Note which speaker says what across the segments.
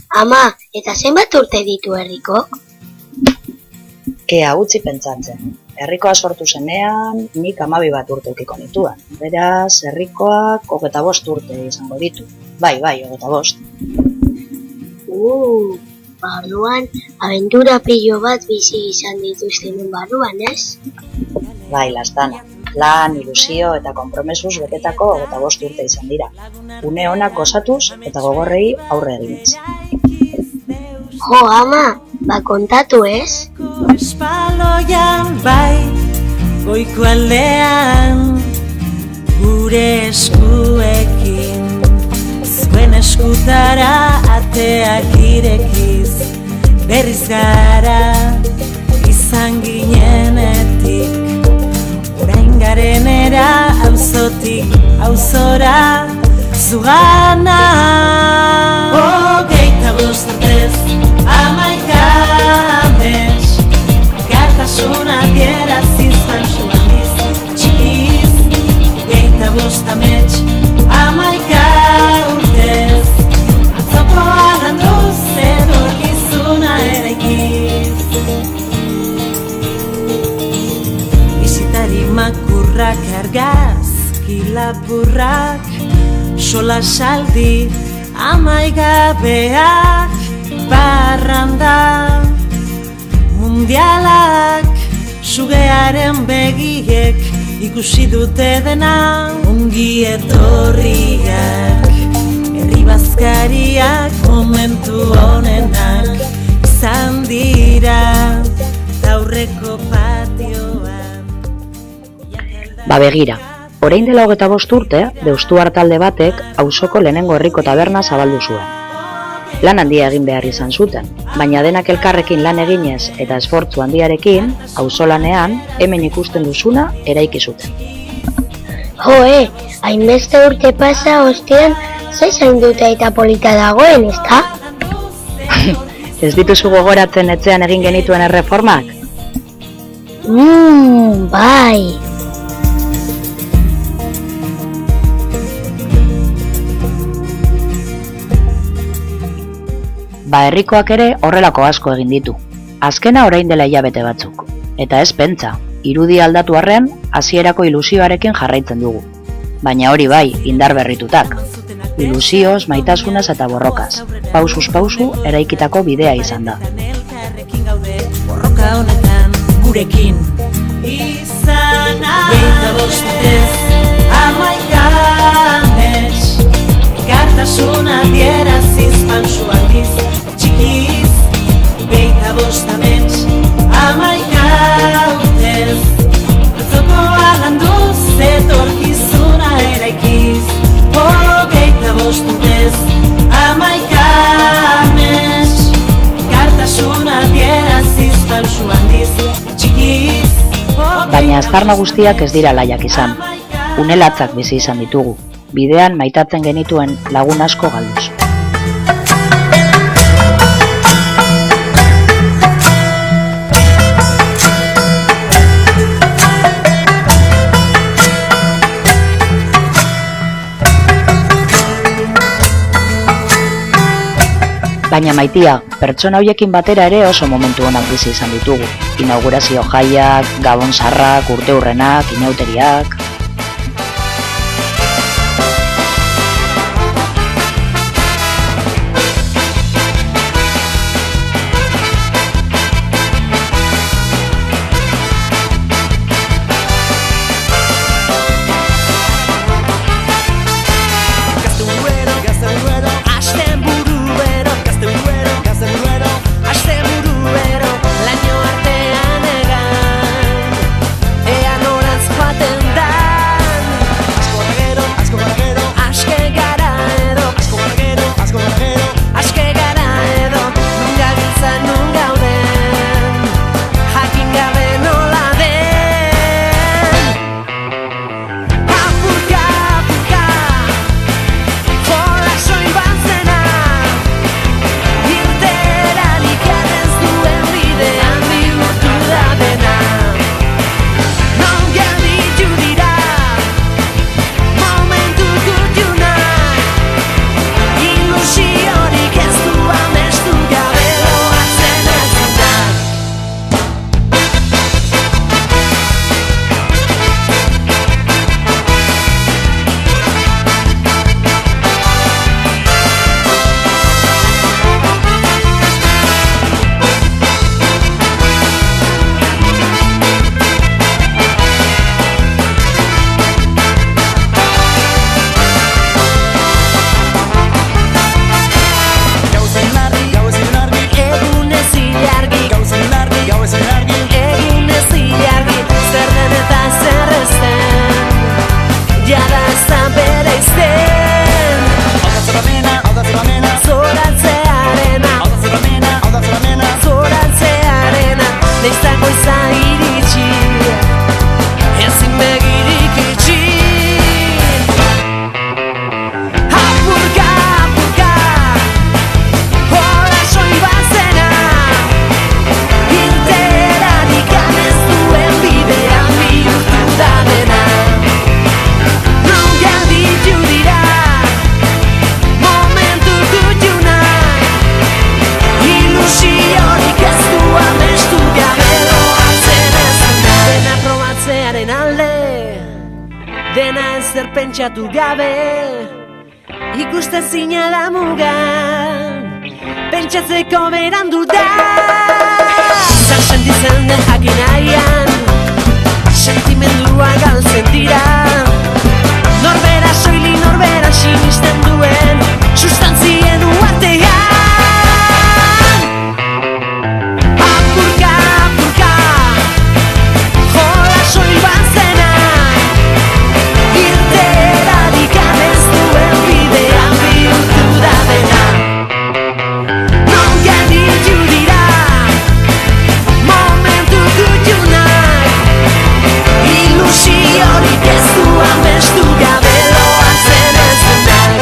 Speaker 1: Ama, eta zenbat urte ditu herrikok?
Speaker 2: Kea utzi pentsatzen. Herrikoa sortu zenean, nik 12 bat urte ukiko nituen. Beraz, herrikoak 25 urte izango ditu. Bai, 25.
Speaker 1: Barruan, abentura pilo bat bizi izan dituztenen barruan, ez?
Speaker 2: Bai, lastana. Lan, ilusio eta konpromesuz betetako 25 urte izan dira. Une onak osatuz eta gogorrei aurre eginez.
Speaker 1: Jo, ama, kontatu ez?
Speaker 3: Espaloian bai, goiko aldean, gure eskuekin, zuen eskutara ateak irekiz, berriz gara, izan ginenetik, orain garenera, auzotik, auzora, zugana. Hogeita bost urtez, 11 amets, gartasuna dieraziz pansuaniz, txikiz. Hogeita bost amets, 11 urtez, atzokoa landuz etorkizuna eraikiz. Bizitari makurrak argazki lapurrak, sola saldi, amaigabeak, barranda, mundialak, sugearen begiek, ikusi dute dena, ongi etorriak, herri bazkariak, momentu honenak, izan dira, aurreko patioan.
Speaker 2: Begira. Orain dela 25 urte, Deustuar talde batek auzoko lehenengo herriko taberna zabaldu zuen. Lan handia egin behar izan zuten, baina denak elkarrekin lan eginez eta esfortzu handiarekin, auzolanean hemen ikusten duzuna eraiki zuten.
Speaker 1: Jo, hainbeste urte pasa ostean, zain dute eta polita dagoen, ezta?
Speaker 2: Ez dituzu gogoratzen etxean egin genituen erreformak?
Speaker 1: Bai.
Speaker 2: Herrikoak ere horrelako asko egin ditu. Azkena orain dela hilabete batzuk. Eta ez pentsa, irudi aldatu arren, hasierako ilusioarekin jarraitzen dugu. Baina hori bai, indar berritutak. Ilusioz, maitasunaz eta borrokaz. Pausuz pausu eraikitako bidea izan da.
Speaker 3: Borroka honetan gurekin izana. Geita bostez, 11 amets, gartasuna dieraziz pansuaniz, txikiz. Geita bost amets, 11 urtez, atzokoa landuz etorkizuna eraikiz. Geita bost urtez, 11 amets, gartasuna dieraziz pansuaniz, txikiz.
Speaker 2: Baina aztarna guztiak ez dira laiak izan. Unelatzak bizi izan ditugu. Bidean maitatzen genituen lagun asko galduz. Baina maitia, pertsona hoiekin batera ere oso momentu onak bizi izan ditugu. Inaugurazio jaiak, gabon sarrak, urteurrenak, inauteriak.
Speaker 3: Laino artean egan, ea norantz joaten da. pentsatu gabe, ikustezina da muga, pentsatzeko berandu da. Zer sentitzen den jakin nahian, sentimendua galtzen dira, norbera soili norbera sinisten duen, sustantzien uartean. Apurka, apurka, jola soil bat zena, irtera dikamez duen bidean bihurtu da dena. Non gelditu dira, momentu gutxunak, ilusiorik ez du amestu gabe loazen ezenak.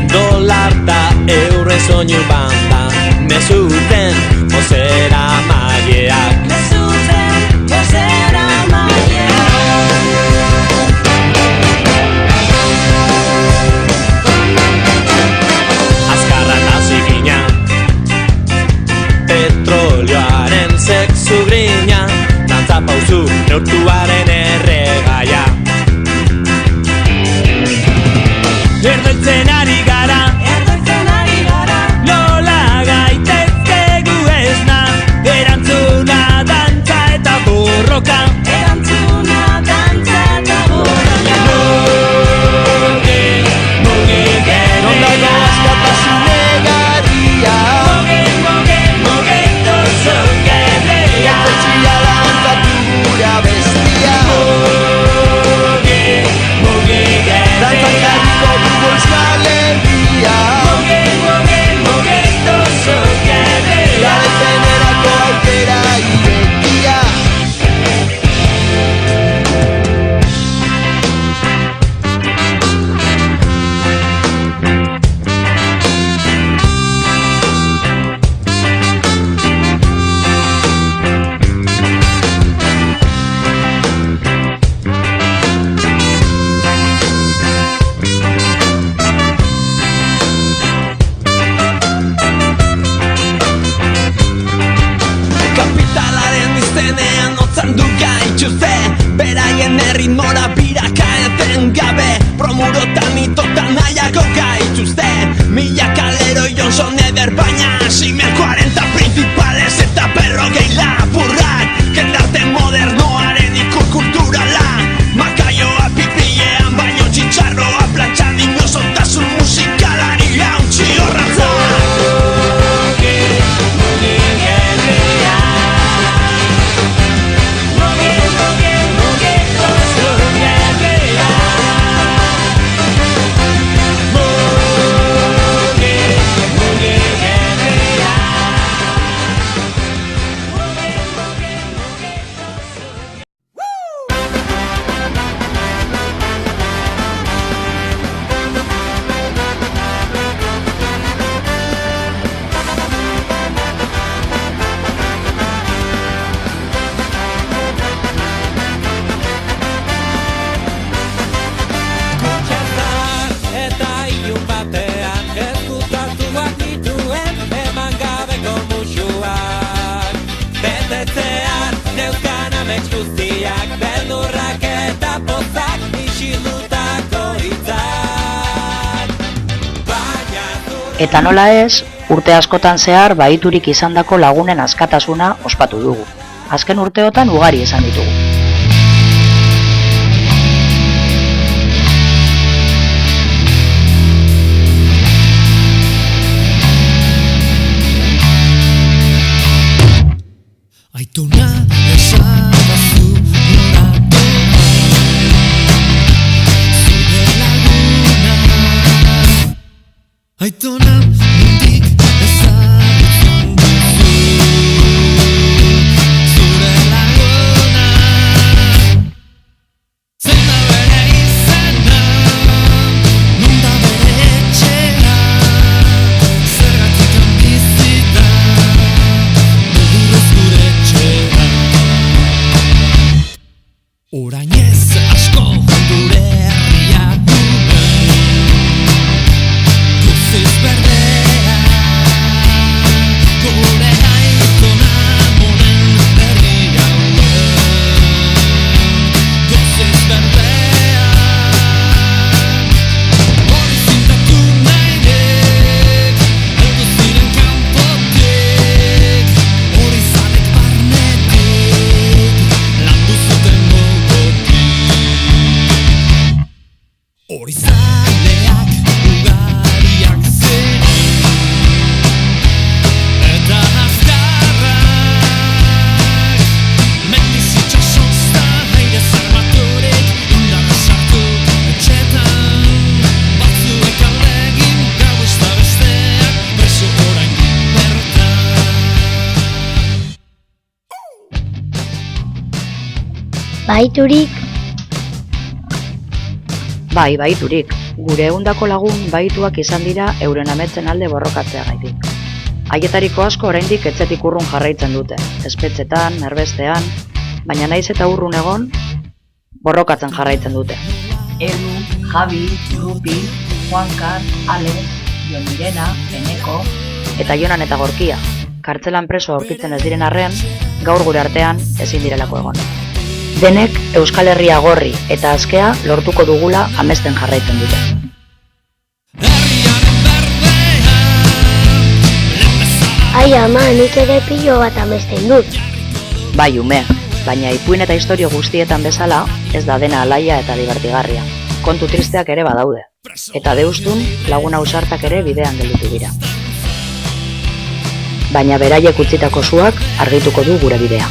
Speaker 4: Dolar da eurren soinu banda, mezuten ozera maileak.
Speaker 3: Mezuten ozera
Speaker 4: Azkarra eta zikina, petrolioaren sexu grina, dantza pauzu neurtuaren erregaia. Erdoitzen ari gara, nola gaitezkegu esna, erantzuna dantza eta borroka.
Speaker 5: Nola askatasune garia, Gaztetxia dantzatu gure abestia. Dantzan jarriko dugu Euskal Herria, garaipenerako aukera irekia.
Speaker 4: Kapitalaren iztenean otzan du gaitxuze, beraien erritmora biraka eten gabe, promurotan itotan nahiako gaituzte. Mila kalero Johnson eder baina Simer 40 principales eta berrogei lapurrak, jendarte modernoaren ikur kulturala, makaioa pipilean baino txitxarroa plantxan inozotasun musikalari hauntxi horratza.
Speaker 2: Eta nola ez, urte askotan zehar bahiturik izandako lagunen askatasuna ospatu dugu. Azken urteotan ugari izan ditugu.
Speaker 3: Aitona esadazu norako zure laguna. Aitona mundik ezagutzen duzu zure laguna. Zein da bere izena, non da bere etxea, zergatik handizita begirrez gure etxera. Orain ez asko gure herriak gure guztiz berdea, gure aitona monen berri hauen guztiz berdea. Hori zintatu nahiek, heldu ziren kanpotik, hori zalek barnetik, landu zuten gogotik. Hori zaleak ugariak ziren, eta azkarrak, mendiz itxasozta aire zermaturik, indarra sartu etxetan, batzuek aldegin gauez da besteak, preso orain bertan.
Speaker 1: Bahiturik,
Speaker 2: Bai, bahiturik. Gure ehundako lagun bahituak izan dira euren ametzen alde borrokatzeagatik. Haietariko asko oraindik etxetik urrun jarraitzen dute, espetxetan, erbestean, baina naiz eta urrun egon, borrokatzen jarraitzen dute. Edu, Javi, Rupi, Juankan, Alex, Jon Mirena, Eneko, eta Jonan eta Gorkia, kartzelan preso aurkitzen ez diren arren, gaur gure artean ezin direlako egon. Denek Euskal Herria gorri eta askea lortuko dugula amesten jarraitzen dute.
Speaker 3: Herriaren berdea, lehen bezala
Speaker 1: ai ama, nik ere pilo bat amesten dut.
Speaker 2: Bai ume, baina ipuin eta istorio guztietan bezala, ez da dena alaia eta divertigarria. Kontu tristeak ere badaude. Eta deustun lagun ausartak ere bidean gelditu dira. Baina beraiek utzitako suak argituko du gure bidea.